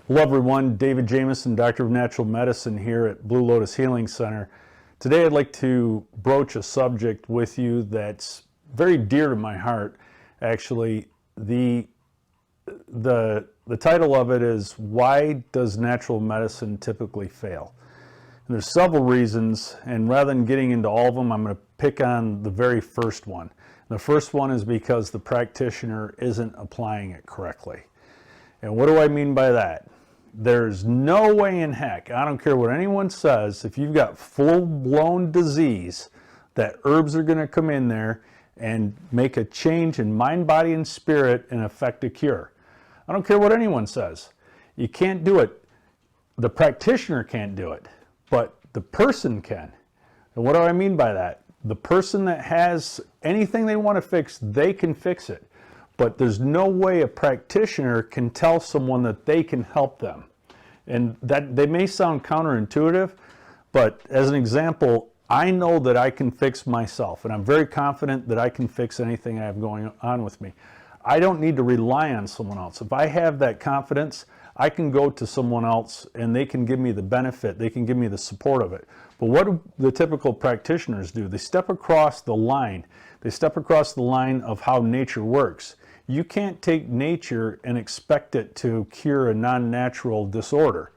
Hello everyone, David Jameson, Doctor of Natural Medicine here at Blue Lotus Healing Center. Today I'd like to broach a subject with you that's very dear to my heart. Actually, the title of it is, Why Does Natural Medicine Typically Fail? And there's several reasons, and rather than getting into all of them, I'm going to pick on the very first one. The first one is because the practitioner isn't applying it correctly. And what do I mean by that? There's no way in heck, I don't care what anyone says, if you've got full-blown disease, that herbs are going to come in there and make a change in mind, body, and spirit and effect a cure. I don't care what anyone says. You can't do it. The practitioner can't do it, but the person can. And what do I mean by that? The person that has anything they want to fix, they can fix it. But there's no way a practitioner can tell someone that they can help them. And that they may sound counterintuitive, but as an example, I know that I can fix myself, and I'm very confident that I can fix anything I have going on with me. I don't need to rely on someone else. If I have that confidence, I can go to someone else and they can give me the benefit, they can give me the support of it. But what do the typical practitioners do? They step across the line. They step across the line of how nature works. You can't take nature and expect it to cure a non-natural disorder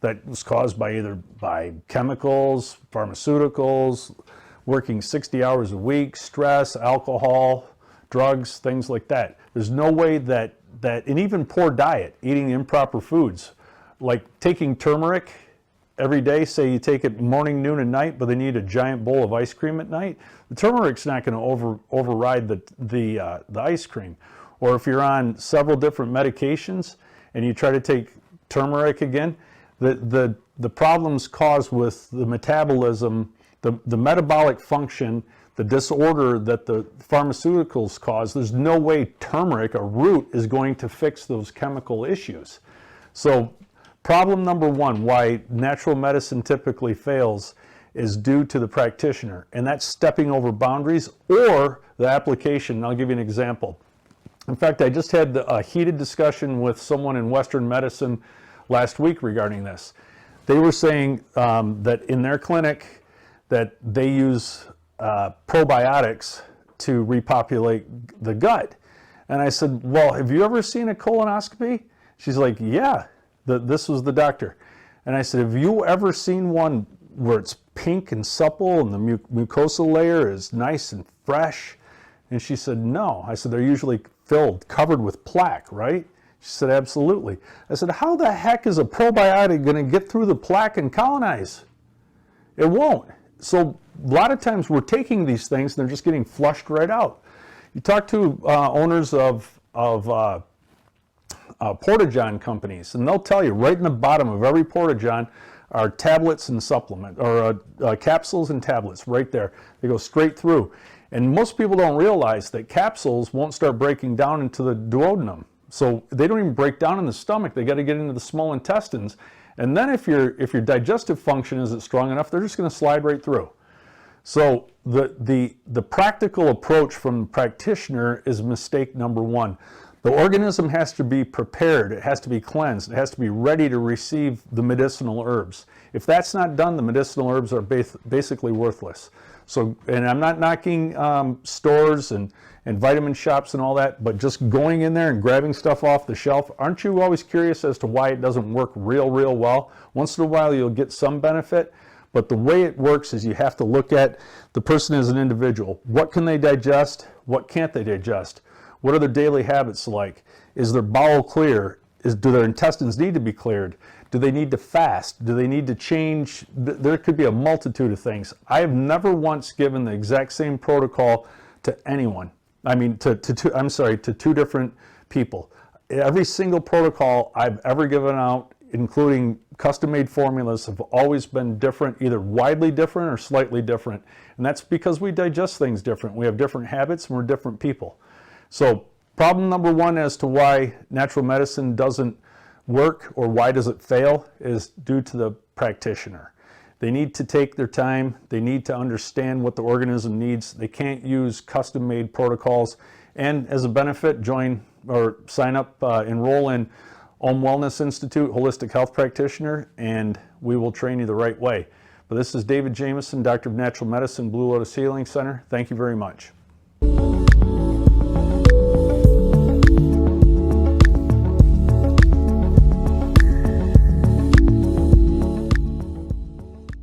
that was caused by either by chemicals, pharmaceuticals, working 60 hours a week, stress, alcohol, drugs, things like that. There's no way that and even poor diet, eating improper foods, like taking turmeric every day, say you take it morning, noon, and night, but then you eat a giant bowl of ice cream at night, the turmeric's not going to override the ice cream. Or if you're on several different medications and you try to take turmeric again, the problems caused with the metabolism, the metabolic function, the disorder that the pharmaceuticals cause, there's no way turmeric, a root, is going to fix those chemical issues. So problem number one, why natural medicine typically fails, is due to the practitioner, and that's stepping over boundaries or the application. I'll give you an example. In fact, I just had a heated discussion with someone in Western medicine last week regarding this. They were saying that in their clinic that they use probiotics to repopulate the gut. And I said, well, have you ever seen a colonoscopy? She's like, yeah, this was the doctor. And I said, have you ever seen one where it's pink and supple and the mucosal layer is nice and fresh? And she said, no. I said, they're usually covered with plaque, right? She said, absolutely. I said, how the heck is a probiotic going to get through the plaque and colonize? It won't. So a lot of times we're taking these things and they're just getting flushed right out. You talk to owners of Porta-John companies, and they'll tell you right in the bottom of every Porta-John are tablets and supplement, or capsules and tablets right there. They go straight through. And most people don't realize that capsules won't start breaking down into the duodenum. So they don't even break down in the stomach. They got to get into the small intestines. And then if your digestive function isn't strong enough, they're just going to slide right through. So the practical approach from the practitioner is mistake number one. The organism has to be prepared. It has to be cleansed. It has to be ready to receive the medicinal herbs. If that's not done, the medicinal herbs are basically worthless. So, and I'm not knocking stores and vitamin shops and all that, but just going in there and grabbing stuff off the shelf, aren't you always curious as to why it doesn't work real well? Once in a while you'll get some benefit, but the way it works is you have to look at the person as an individual. What can they digest? What can't they digest? What are their daily habits like? Is their bowel clear? Do their intestines need to be cleared? Do they need to fast? Do they need to change? There could be a multitude of things. I have never once given the exact same protocol to anyone. I mean, to two different people. Every single protocol I've ever given out, including custom-made formulas, have always been different, either widely different or slightly different. And that's because we digest things different. We have different habits and we're different people. So problem number one as to why natural medicine doesn't work or why does it fail is due to the practitioner. They need to take their time. They need to understand what the organism needs. They can't use custom-made protocols. And as a benefit, join or sign up, enroll in Wellness Institute Holistic Health Practitioner, and we will train you the right way. But this is David Jameson, Doctor of Natural Medicine, Blue Lotus Healing Center. Thank you very much.